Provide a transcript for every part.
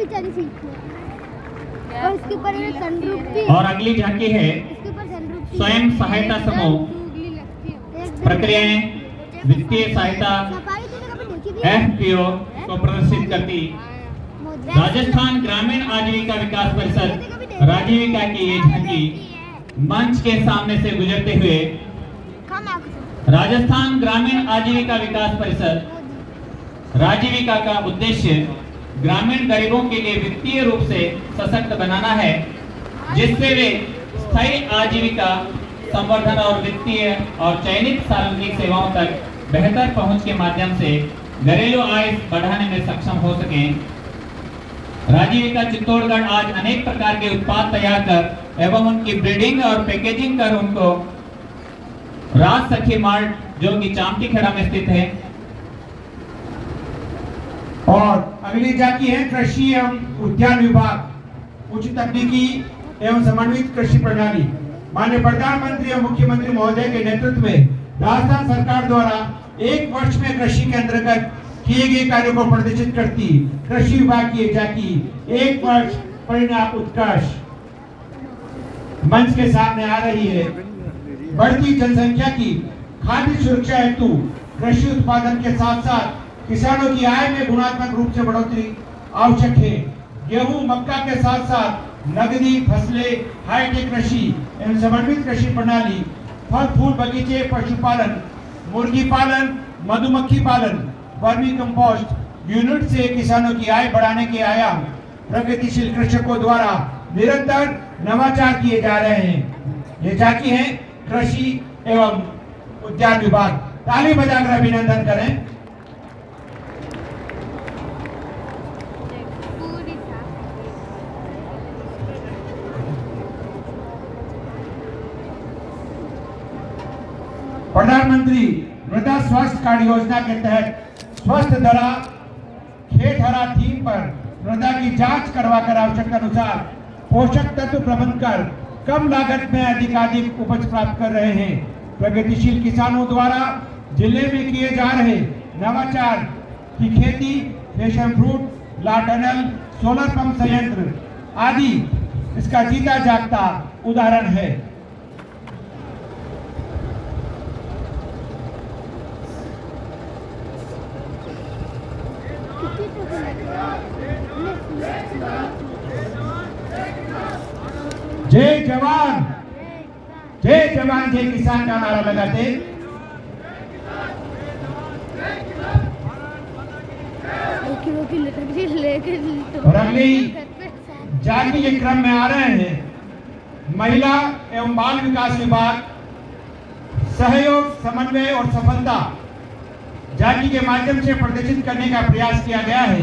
बेचारी सीट में और इसके ऊपर सनरूफ भी और अगली झांकी है इसके ऊपर सनरूफ भी स्वयं सहायता समूह प्रक्रियाएं वित्तीय सहायता सफाई तूने कभी देखी भी है? एफपीओ को प्रदर्शित करती राजस्थान ग्रामीण आजीविका विकास परिषद राजीविका की ये झांकी मंच के सामने से गुजरते हुए राजस्थान ग्रामीण आजीविका विकास परिषद राजीविका का उद्देश्य ग्रामीण गरीबों के लिए वित्तीय रूप से सशक्त बनाना है, जिससे वे स्थायी आजीविका संवर्धन और वित्तीय और चयनित सार्वजनिक सेवाओं तक बेहतर पहुंच के माध्यम से घरेलू आय बढ़ाने में सक्षम हो सकें। राजीविका चित्तौड़गढ़ आज अनेक प्रकार के उत्पाद तैयार कर एवं उनकी ब्रीडिंग और पैकेजिंग कर उनको राज सखी मार्ट जो कि चामटी खेड़ा में स्थित है। और अगली झांकी है कृषि एवं उद्यान विभाग उच्च तकनीकी एवं समन्वित कृषि प्रणाली। माननीय प्रधानमंत्री और मुख्यमंत्री महोदय के नेतृत्व में राजस्थान सरकार द्वारा एक वर्ष में कृषि के अंतर्गत किए गए कार्यों को प्रदर्शित करती कृषि विभाग की झांकी एक वर्ष परिणाम उत्कर्ष मंच के सामने आ रही है। बढ़ती जनसंख्या की खाद्य सुरक्षा हेतु कृषि उत्पादन के साथ साथ किसानों की आय में गुणात्मक रूप से बढ़ोतरी आवश्यक है। गेहूं मक्का के साथ साथ नगदी फसलें, हाईटेक कृषि एवं समन्वित कृषि प्रणाली, फल फूल बगीचे, पशुपालन, मुर्गी पालन, मधुमक्खी पालन, वर्मी कंपोस्ट यूनिट से किसानों की आय बढ़ाने के आयाम प्रगतिशील कृषकों द्वारा निरंतर नवाचार किए जा रहे हैं। ये झांकी है कृषि एवं उद्यान विभाग। ताली बजाकर अभिनंदन करें। प्रधानमंत्री मृदा स्वास्थ्य कार्ड योजना के तहत स्वस्थ धरा खेत हरा थीम पर मृदा की जांच करवाकर आवश्यकता अनुसार पोषक तत्व प्रबंध कर कम लागत में अधिकाधिक उपज प्राप्त कर रहे हैं। प्रगतिशील किसानों द्वारा जिले में किए जा रहे नवाचार की खेती, पैशन फ्रूट, ला टनल, सोलर पंप संयंत्र आदि इसका जीता जागता उदाहरण है। जय जवान जय किसान का नारा लगाते और अगली झांकी के क्रम में आ रहे हैं महिला एवं बाल विकास विभाग सहयोग, समन्वय और सफलता झांकी के माध्यम से प्रदर्शित करने का प्रयास किया गया है।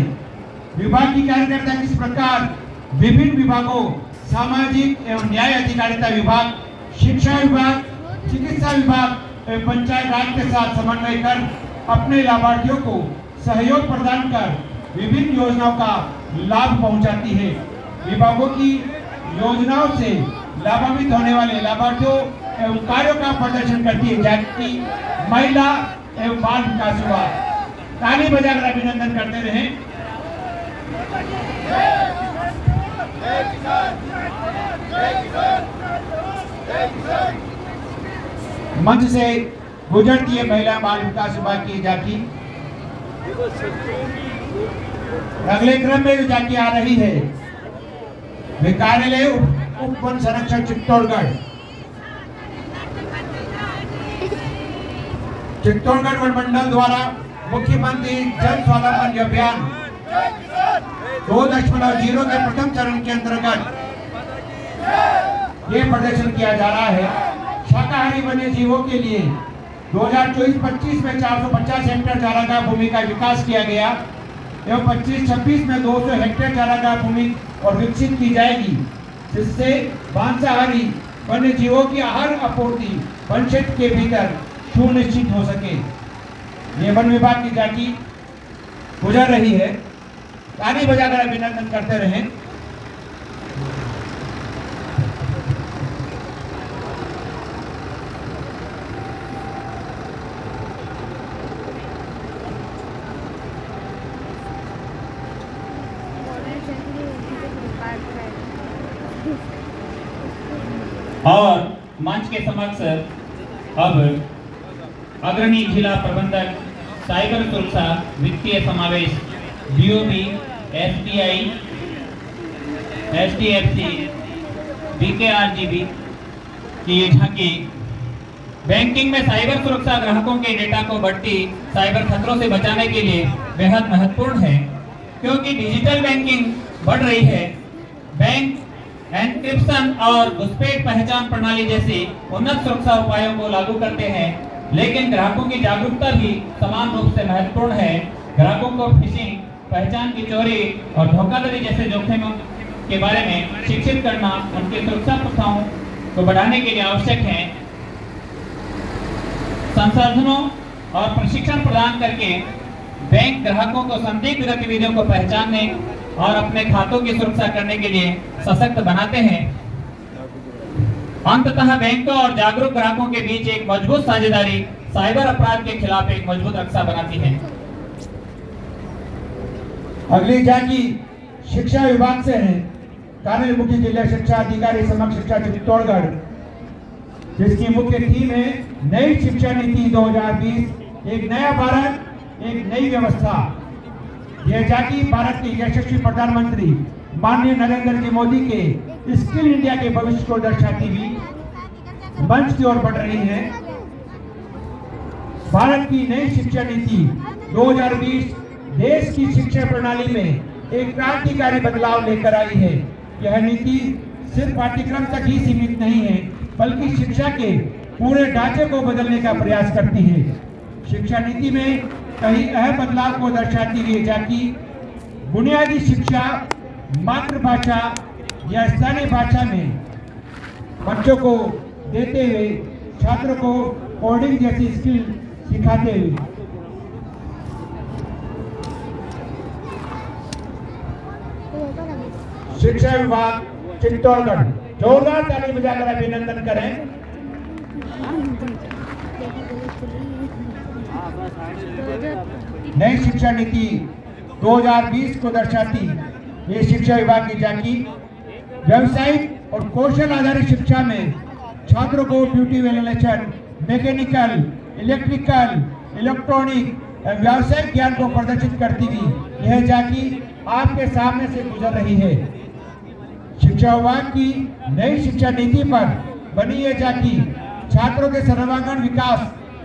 विभाग की कार्यकर्ता किस प्रकार विभिन्न विभागों सामाजिक एवं न्याय अधिकारिता विभाग, शिक्षा विभाग, चिकित्सा विभाग एवं पंचायत राज के साथ समन्वय कर अपने लाभार्थियों को सहयोग प्रदान कर विभिन्न योजनाओं का लाभ पहुंचाती है। विभागों की योजनाओं से लाभान्वित होने वाले लाभार्थियों एवं कार्यों का प्रदर्शन करती है झांकी महिला एवं बाल विकास विभाग। ताली बजाकर अभिनंदन करते रहे। मंच से गुजरती है महिला बाल विकास विभाग की झांकी। अगले क्रम में जो झांकी आ रही है वे कार्यालय उप वन संरक्षण चित्तौड़गढ़ वन मंडल द्वारा मुख्यमंत्री जन स्वावलंबन अभियान 2.0 के प्रथम चरण के अंतर्गत ये प्रदर्शन किया जा रहा है। शाकाहारी वन्य जीवों के लिए 2024-25 में 450 हेक्टेयर चारागाह भूमि का विकास किया गया एवं 25-26 में 200 हेक्टेयर चारागाह भूमि और विकसित की जाएगी, जिससे मांसाहारी वन्य जीवों की आहार आपूर्ति वन क्षेत्र के भीतर सुनिश्चित हो सके। ये वन विभाग की झांकी गुजर रही है। ताली बजाकर अभिनंदन करते रहें। और मंच के समक्ष अब अग्रणी जिला प्रबंधक साइबर सुरक्षा वित्तीय समावेश बीओबी एसबीआई एचडीएफसी बीकेआरजीबी की ये झांकी बैंकिंग में साइबर सुरक्षा ग्राहकों के डेटा को बढ़ती साइबर खतरों से बचाने के लिए बेहद महत्वपूर्ण है, क्योंकि डिजिटल बैंकिंग बढ़ रही है। बैंक एन्क्रिप्शन और घुसपैठ पहचान प्रणाली जैसी उन्नत सुरक्षा उपायों को लागू करते हैं, लेकिन ग्राहकों की जागरूकता भी समान रूप से महत्वपूर्ण है। ग्राहकों को फिशिंग, पहचान की चोरी और धोखाधड़ी जैसे जोखिमों के बारे में शिक्षित करना उनकी सुरक्षा प्रथाओं को बढ़ाने के लिए आवश्यक है। संसाधनों और प्रशिक्षण प्रदान करके बैंक ग्राहकों को संदिग्ध गतिविधियों को पहचानने और अपने खातों की सुरक्षा करने के लिए सशक्त बनाते हैं। अंततः बैंकों और जागरूक ग्राहकों के बीच एक मजबूत साझेदारी साइबर अपराध के खिलाफ एक मजबूत रक्षा बनाती है। अगली झांकी शिक्षा विभाग से है। कानूनी मुख्य जिला शिक्षा अधिकारी समग्र शिक्षा चित्तौड़गढ़, जिसकी मुख्य थीम है नई शिक्षा नीति 2020, एक नया भारत, एक नई व्यवस्था। यह झांकी भारत के यशस्वी प्रधानमंत्री माननीय नरेंद्र जी मोदी के स्किल इंडिया के भविष्य को दर्शाती हुई मंच की ओर बढ़ रही है। भारत की नई शिक्षा नीति 2020 देश की शिक्षा प्रणाली में एक क्रांतिकारी बदलाव लेकर आई है। यह नीति सिर्फ पाठ्यक्रम तक ही सीमित नहीं है, बल्कि शिक्षा के पूरे ढांचे को बदलने का प्रयास करती है। शिक्षा नीति में कई अहम बदलाव को दर्शाती हुई झांकी बुनियादी शिक्षा मातृभाषा या स्थानीय भाषा में बच्चों को देते हुए छात्रों को कोडिंग जैसी स्किल सिखाते हुए शिक्षा विभाग चित्तौड़गढ़ जोरदार ताली बजाकर अभिनंदन करें। नई शिक्षा नीति 2020 को दर्शाती ये शिक्षा विभाग की झांकी व्यावसायिक और कौशल आधारित शिक्षा में छात्रों को ब्यूटी वेल्युलेशन, मैकेनिकल, इलेक्ट्रिकल, इलेक्ट्रॉनिक व्यावसायिक ज्ञान को प्रदर्शित करती हुई यह झांकी आपके सामने से गुजर रही है। शिक्षा विभाग की नई शिक्षा नीति पर बनी यह झांकी छात्रों के सर्वांगीण विकास,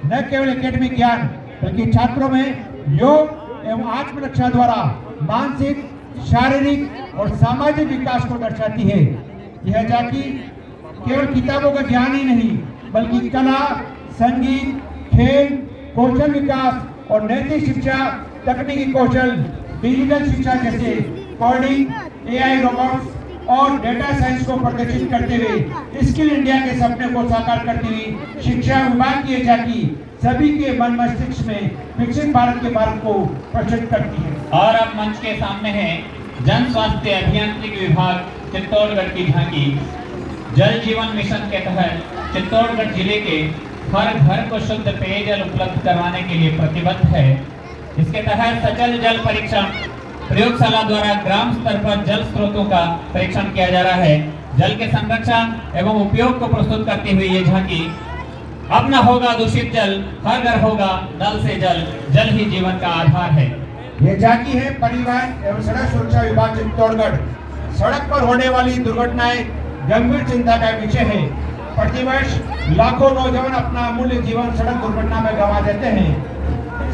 न केवल एकेडमिक ज्ञान बल्कि छात्रों में योग एवं आत्मरक्षा द्वारा मानसिक, शारीरिक और सामाजिक विकास को दर्शाती है। यह झांकी केवल किताबों का ज्ञान ही नहीं बल्कि कला, संगीत, खेल, कौशल विकास और नैतिक शिक्षा, तकनीकी कौशल, डिजिटल शिक्षा जैसे कोडिंग, एआई, रोबोट्स और डेटा साइंस को प्रदर्शित करते हुए स्किल इंडिया के सपने को साकार करती हुई शिक्षा विभाग की झांकी सभी के मन मस्तिष्क में विकसित भारत के भारत को प्रस्तुत करती है। और अब मंच के सामने है जन स्वास्थ्य अभियांत्रिकी विभाग चित्तौड़गढ़ की झांकी। जल जीवन मिशन के तहत चित्तौड़गढ़ जिले के हर घर को शुद्ध पेयजल उपलब्ध करवाने के लिए प्रतिबद्ध है। इसके तहत सचल जल परीक्षण प्रयोगशाला द्वारा ग्राम स्तर पर जल स्रोतों का परीक्षण किया जा रहा है। जल के संरक्षण एवं उपयोग को प्रस्तुत करते हुए ये झांकी अब न होगा दूषित जल, हर घर होगा नल से जल, जल ही जीवन का आधार है। ये झांकी है परिवहन एवं सड़क सुरक्षा विभाग चित्तौड़गढ़। सड़क पर होने वाली दुर्घटनाएं गंभीर चिंता का विषय है। प्रतिवर्ष लाखों नौजवान अपना अमूल्य जीवन सड़क दुर्घटना में गंवा देते हैं।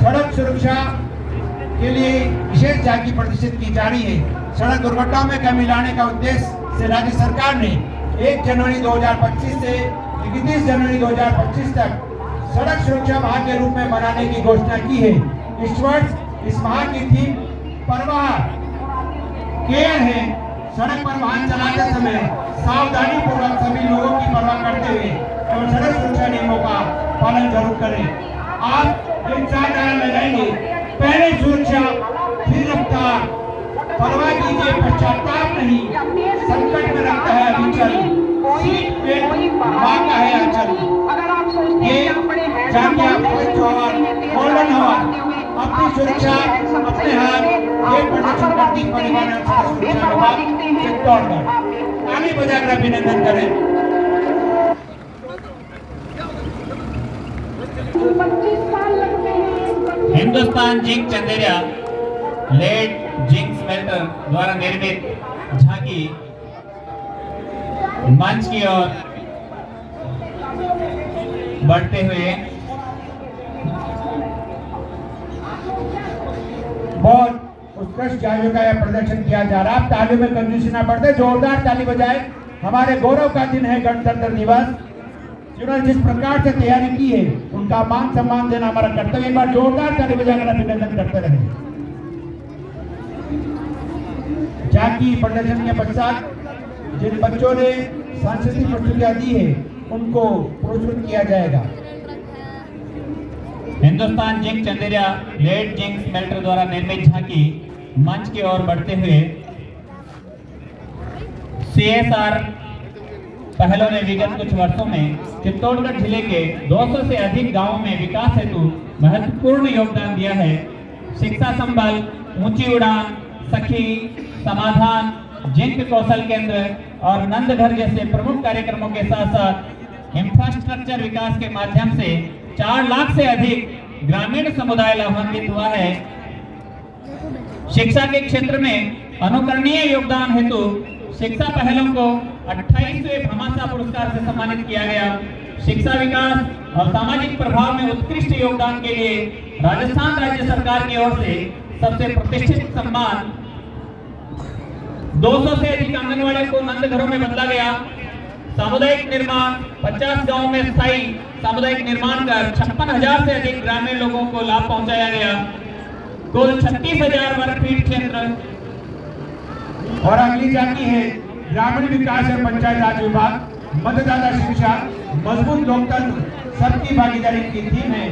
सड़क सुरक्षा के लिए विशेष झांकी प्रदर्शित की जा रही है। सड़क दुर्घटनाओं में कमी लाने का उद्देश्य से राज्य सरकार ने 1 जनवरी 2025 से 31 जनवरी 2025 तक सड़क सुरक्षा माह के रूप में मनाने की घोषणा की है। इस वर्ष इस माह की थीम परवाह केयर है। सड़क पर वाहन चलाते समय सावधानी पूर्वक सभी लोगों की परवाह करते हुए एवं सड़क सुरक्षा नियमों का पालन जरूर करें। आप एक साथ नारा लगाएंगे, पहले सुरक्षा फिर रफ्तार, परवाह कीजिए पश्चाताप नहीं, संकट में रखता है अभिचल, सीट बेल्ट मां का है अचल। ये जाके आप फर्स्ट और गोल्डन हॉर्न अपनी सुरक्षा अपने हाथ ये प्रदर्शन करती परिवहन एवं सड़क सुरक्षा विभाग चित्तौड़गढ़। ताली बजाकर अभिनंदन करें। Hindustan zinc Chanderiya lead zinc smelter द्वारा निर्मित झांकी मंच की ओर बढ़ते हुए बहुत उत्कृष्ट जाइयों का यह प्रदर्शन किया जा रहा है। आप तालियों में कंजूसी ना बढ़ते, जोरदार ताली बजाए। हमारे गौरव का दिन है गणतंत्र दिवस। जिन्होंने जिस प्रकार से तैयारी की है उनका मान सम्मान देना हमारा कर्तव्य। एक बार जोरदार ताली बजाकर अभिनंदन करते रहे। झांकी प्रदर्शन के पश्चात जिन बच्चों ने सांस्कृतिक प्रस्तुतियां दी है उनको पुरस्कृत किया जाएगा। Hindustan zinc Chanderiya lead zinc smelter द्वारा निर्मित झांकी मंच की ओर बढ़ते हुए CSR पहलों ने विगत कुछ वर्षों में चित्तौड़गढ़ जिले के 200 से अधिक गांवों में विकास हेतु महत्वपूर्ण योगदान दिया है। शिक्षा संबल, ऊंची उड़ान, सखी, समाधान, जिंक कौशल केंद्र और नंद घर जैसे प्रमुख कार्यक्रमों के साथ साथ इंफ्रास्ट्रक्चर विकास के माध्यम से 4 लाख से अधिक ग्रामीण समुदाय लाभान्वित हुआ है। शिक्षा के क्षेत्र में अनुकरणीय योगदान हेतु शिक्षा पहलों को 28वें भामाशाह पुरस्कार से सम्मानित किया गया। शिक्षा विकास और सामाजिक प्रभाव में उत्कृष्ट योगदान के लिए राजस्थान राज्य सरकार की ओर से सबसे प्रतिष्ठित सम्मान 200 से अधिक आंगनवाड़ी को नंद घरों में बदला गया। सामुदायिक निर्माण 50 गांवों में स्थायी सामुदायिक निर्माण कर 56,000 से अधिक ग्रामीण लोगों को लाभ पहुंचाया गया। कुल 36,000 वर्ग फीट क्षेत्र। और अगली झांकी है ग्रामीण विकास और पंचायत राज विभाग, मतदाता शिक्षा, मजबूत लोकतंत्र, सबकी भागीदारी की थीम है।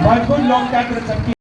मजबूत लोकतंत्र सबकी